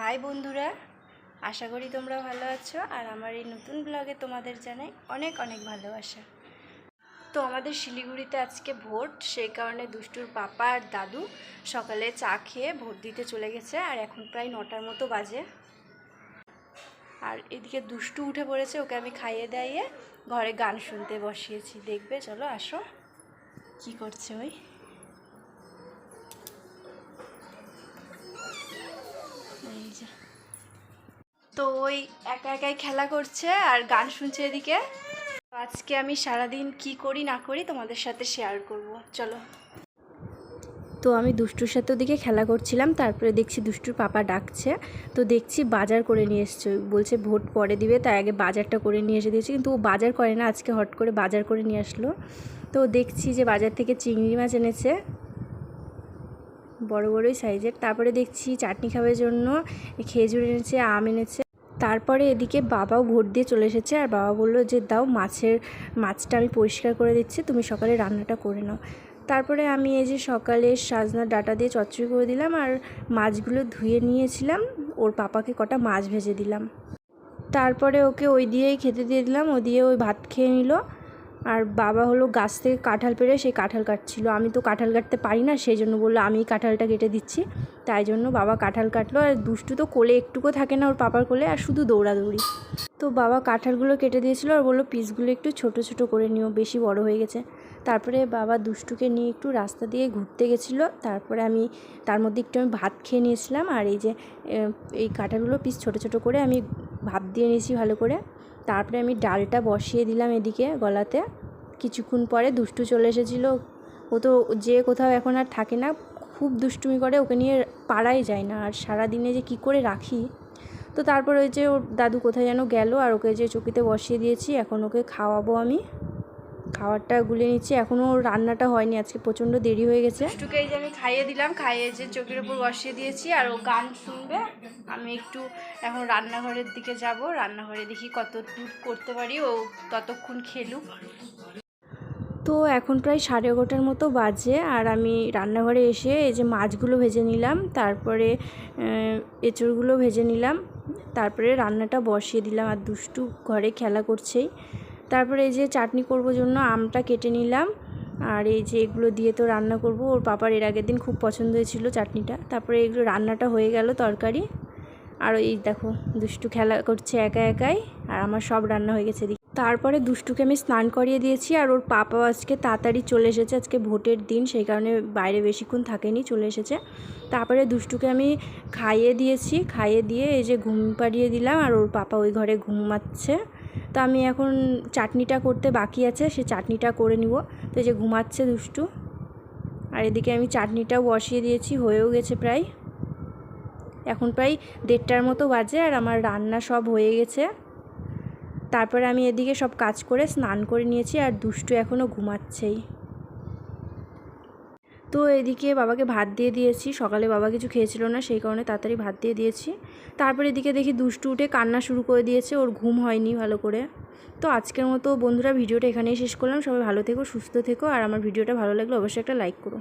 High বন্ধুরা, আশা করি তোমরা ভালো আছো। আর আমার এই নতুন ব্লগে তোমাদের জানাই অনেক অনেক ভালোবাসা। তো আমাদের শিলিগুড়িতে আজকে ভোট, সেই কারণে দুষ্টুর পাপা আর দাদু সকালে চা খেয়ে ভোট দিতে চলে গেছে। আর এখন প্রায় 9টার মতো বাজে। আর এদিকে দুষ্টু উঠে পড়েছে, ওকে আমি খাইয়ে দাইয়ে ঘরে গান শুনতে বসিয়েছি। দেখবে, চলো আসো কি করছে ওই। তো ওই একা একাই খেলা করছে আর গান শুনছে এদিকে। আজকে আমি সারাদিন কি করি না করি তোমাদের সাথে শেয়ার করব, চলো। তো আমি দুষ্টুর সাথে ওদিকে খেলা করছিলাম, তারপরে দেখছি দুষ্টুর পাপা ডাকছে। তো দেখছি বাজার করে নিয়ে এসছে, বলছে ভোট পরে দিবে, তাই আগে বাজারটা করে নিয়ে এসে দিয়েছি। কিন্তু ও বাজার করে না, আজকে হট করে বাজার করে নিয়ে আসলো। তো দেখছি যে বাজার থেকে চিংড়ি মাছ এনেছে, বড় বড়ই সাইজের। তারপরে দেখছি চাটনি খাওয়ার জন্য খেজুর এনেছে, আম এনেছে। তারপরে এদিকে বাবাও ভোট দিয়ে চলে এসেছে। আর বাবা বললো যে দাও, মাছটা আমি পরিষ্কার করে দিচ্ছি, তুমি সকালে রান্নাটা করে নাও। তারপরে আমি এই যে সকালে সাজনার ডাঁটা দিয়ে চচ্চড়ি করে দিলাম, আর মাছগুলো ধুয়ে নিয়েছিলাম, ওর পাপাকে কটা মাছ ভেজে দিলাম। তারপরে ওকে ওই দিয়েই খেতে দিয়ে দিলাম, ও দিয়ে ওই ভাত খেয়ে নিল। আর বাবা হলো গাছ থেকে কাঁঠাল পেড়ে সেই কাঁঠাল কাটছিল। আমি তো কাঁঠাল কাটতে পারি না, সেই জন্য বললো আমি কাঁঠালটা কেটে দিচ্ছি। তাই জন্য বাবা কাঁঠাল কাটলো। আর দুষ্টু তো কোলে একটুকু থাকে না ওর পাপার কোলে, আর শুধু দৌড়াদৌড়ি। তো বাবা কাঁঠালগুলো কেটে দিয়েছিল আর বললো পিসগুলো একটু ছোট ছোট করে নিও, বেশি বড় হয়ে গেছে। তারপরে বাবা দুষ্টুকে নিয়ে একটু রাস্তা দিয়ে ঘুরতে গেছিলো। তারপরে আমি তার মধ্যে একটু ভাত খেয়ে নিয়েছিলাম। আর এই যে এই কাঁঠালগুলো পিস ছোট ছোট করে আমি ভাত দিয়ে নিয়েছি ভালো করে। তারপরে আমি ডালটা বসিয়ে দিলাম এদিকে গলাতে। কিছুক্ষণ পরে দুষ্টু চলে এসেছিলো। ও তো যে কোথাও এখন আর থাকে না, খুব দুষ্টুমি করে, ওকে নিয়ে পাড়াই যায় না। আর সারাদিনে যে কি করে রাখি। তো তারপর ওই যে ওর দাদু কোথায় যেন গেল, আর ওকে যে চকিতে বসিয়ে দিয়েছি, এখন ওকে খাওয়াবো। আমি খাবারটা গুলে নিচ্ছি, এখনও রান্নাটা হয়নি, আজকে প্রচণ্ড দেরি হয়ে গেছে। দুষ্টুকে এই যে আমি খাইয়ে দিলাম, খাইয়ে যে চকির ওপর বসিয়ে দিয়েছি, আর ও গান শুনবে। আমি একটু এখন রান্নাঘরের দিকে যাব, রান্নাঘরে দেখি কত দূর করতে পারি, ও ততক্ষণ খেলুক। তো এখন প্রায় 11:30 মতো বাজে। আর আমি রান্নাঘরে এসে এই যে মাছগুলো ভেজে নিলাম, তারপরে এঁচড়গুলো ভেজে নিলাম, তারপরে রান্নাটা বসিয়ে দিলাম। আর দুষ্টু ঘরে খেলা করছেই। তারপরে এই যে চাটনি করব জন্য আমটা কেটে নিলাম। আর এই যে এগুলো দিয়ে তো রান্না করব, ওর পাপার এর আগের দিন খুব পছন্দ হয়েছিল চাটনিটা। তারপরে এগুলো রান্নাটা হয়ে গেল, তরকারি। আর এই দেখো দুষ্টু খেলা করছে একা একাই, আর আমার সব রান্না হয়ে গেছে। তারপরে দুষ্টুকে আমি স্নান করিয়ে দিয়েছি। আর ওর পাপাও আজকে তাড়াতাড়ি চলে এসেছে, আজকে ভোটের দিন, সেই কারণে বাইরে বেশিক্ষণ থাকেনি, চলে এসেছে। তারপরে দুষ্টুকে আমি খাইয়ে দিয়েছি, খাইয়ে দিয়ে এই যে ঘুম পাড়িয়ে দিলাম। আর ওর পাপা ওই ঘরে ঘুমাচ্ছে। তো আমি এখন চাটনিটা করতে বাকি আছে, সে চাটনিটা করে নিব। তো এই যে ঘুমাচ্ছে দুষ্টু। আর এদিকে আমি চাটনিটাও বসিয়ে দিয়েছি, হয়েও গেছে প্রায়। এখন প্রায় 1:30 মতো বাজে, আর আমার রান্না সব হয়ে গেছে। তারপরে আমি এদিকে সব কাজ করে স্নান করে নিয়েছি, আর দুষ্টু এখনও ঘুমাচ্ছেই। তো এদিকে বাবাকে ভাত দিয়ে দিয়েছি, সকালে বাবা কিছু খেয়েছিল না, সেই কারণে তাড়াতাড়ি ভাত দিয়ে দিয়েছি। তারপরে এদিকে দেখি দুষ্টু উঠে কান্না শুরু করে দিয়েছে, ওর ঘুম হয়নি ভালো করে। তো আজকের মতো বন্ধুরা ভিডিওটা এখানেই শেষ করলাম। সবাই ভালো থেকো, সুস্থ থেকো, আর আমার ভিডিওটা ভালো লাগলে অবশ্যই একটা লাইক করো।